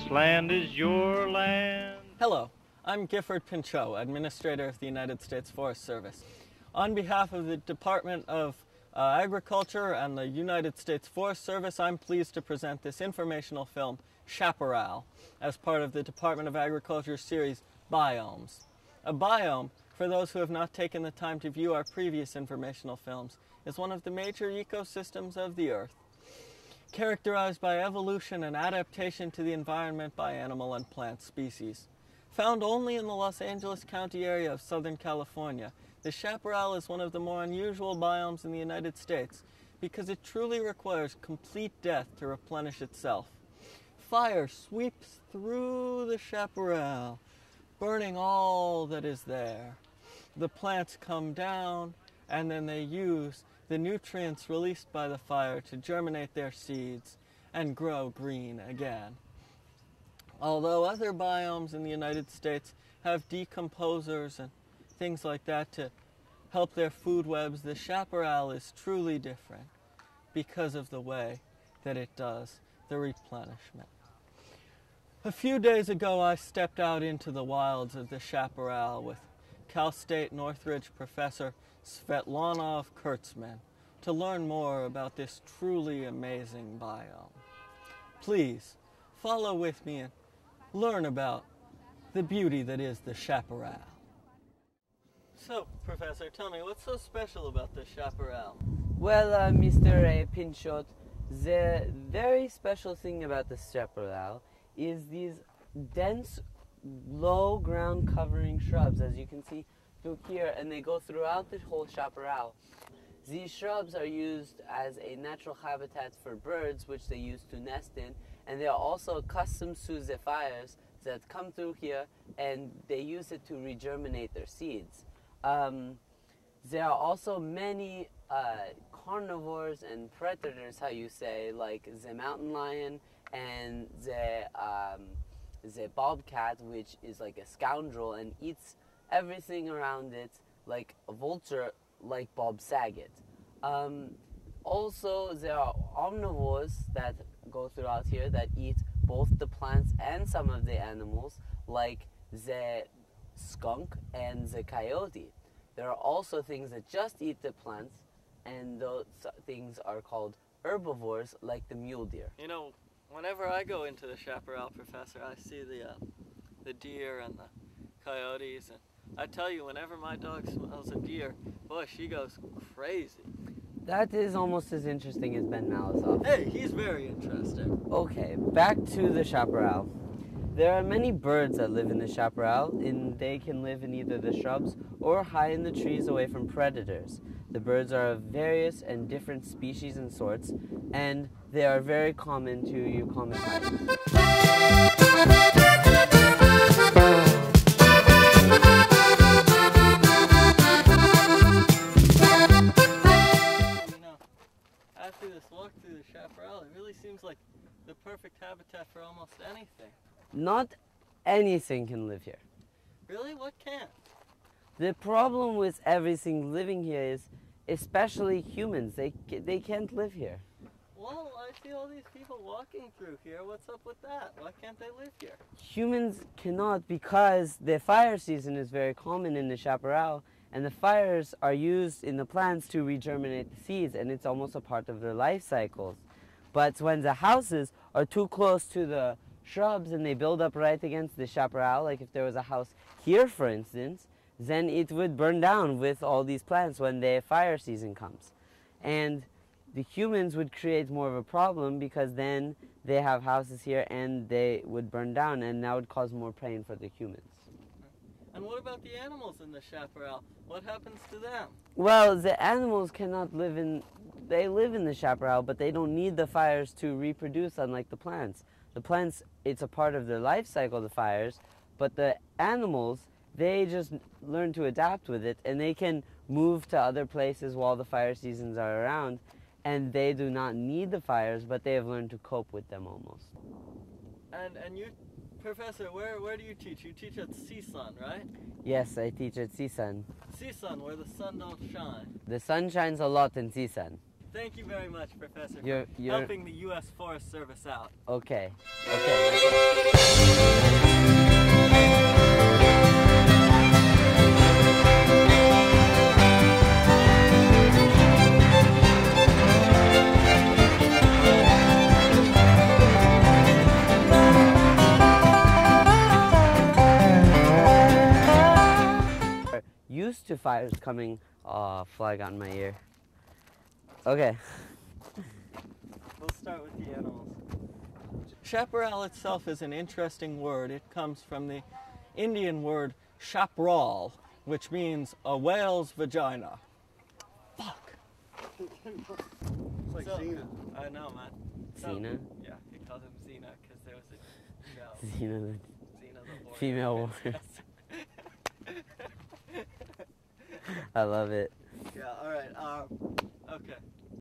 This land is your land. Hello, I'm Gifford Pinchot, Administrator of the United States Forest Service. On behalf of the Department of Agriculture and the United States Forest Service, I'm pleased to present this informational film, Chaparral, as part of the Department of Agriculture series, Biomes. A biome, for those who have not taken the time to view our previous informational films, is one of the major ecosystems of the Earth, characterized by evolution and adaptation to the environment by animal and plant species. Found only in the Los Angeles County area of Southern California, the chaparral is one of the more unusual biomes in the United States because it truly requires complete death to replenish itself. Fire sweeps through the chaparral, burning all that is there. The plants come down, and then they use the nutrients released by the fire to germinate their seeds and grow green again. Although other biomes in the United States have decomposers and things like that to help their food webs, the chaparral is truly different because of the way that it does the replenishment. A few days ago, I stepped out into the wilds of the chaparral with Cal State Northridge professor Svetlana Kurtzman to learn more about this truly amazing biome. Please follow with me and learn about the beauty that is the chaparral. So, Professor, tell me, what's so special about the chaparral? Well, Mr. Pinchot, the very special thing about the chaparral is these dense, low ground covering shrubs, as you can see through here, and they go throughout the whole chaparral. These shrubs are used as a natural habitat for birds, which they use to nest in, and they are also accustomed to the fires that come through here, and they use it to regerminate their seeds. There are also many carnivores and predators, how you say, like the mountain lion and the bobcat, which is like a scoundrel and eats everything around it, like a vulture, like Bob Saget. Also, there are omnivores that go throughout here that eat both the plants and some of the animals, like the skunk and the coyote. There are also things that just eat the plants, and those things are called herbivores, like the mule deer. You know, whenever I go into the chaparral, Professor, I see the deer and the coyotes, and I tell you, whenever my dog smells a deer, boy, she goes crazy. That is almost as interesting as Ben Malisoff. Hey, he's very interesting. Okay, back to the chaparral. There are many birds that live in the chaparral, and they can live in either the shrubs or high in the trees away from predators. The birds are of various and different species and sorts, and they are very common to eucommon height. After this walk through the chaparral, it really seems like the perfect habitat for almost anything. Not anything can live here. Really? What can't? The problem with everything living here is, especially humans, they can't live here. Well, I see all these people walking through here. What's up with that? Why can't they live here? Humans cannot, because the fire season is very common in the chaparral, and the fires are used in the plants to regerminate the seeds, and it's almost a part of their life cycles. But when the houses are too close to the shrubs and they build up right against the chaparral, like if there was a house here, for instance, then it would burn down with all these plants when the fire season comes. And the humans would create more of a problem, because then they have houses here and they would burn down, and that would cause more pain for the humans. And what about the animals in the chaparral? What happens to them? Well, the animals cannot live in, they live in the chaparral, but they don't need the fires to reproduce, unlike the plants. The plants, it's a part of their life cycle, the fires, but the animals, they just learn to adapt with it, and they can move to other places while the fire seasons are around, and they do not need the fires, but they have learned to cope with them almost. And you, Professor, where do you teach? You teach at CSUN, right? Yes, I teach at CSUN. CSUN, where the sun don't shine. The sun shines a lot in CSUN. Thank you very much, Professor, You're- for helping the U.S. Forest Service out. Okay. Okay. Used to fires coming. Oh, fly got in my ear. Okay. We'll start with the animals. Chaparral itself is an interesting word. It comes from the Indian word chaparral, which means a whale's vagina. Fuck. It's like Xena. I know, man. Xena? Yeah, he called him Xena because there was a Xena, Xena the warrior. female warrior. I love it. Yeah, alright, okay.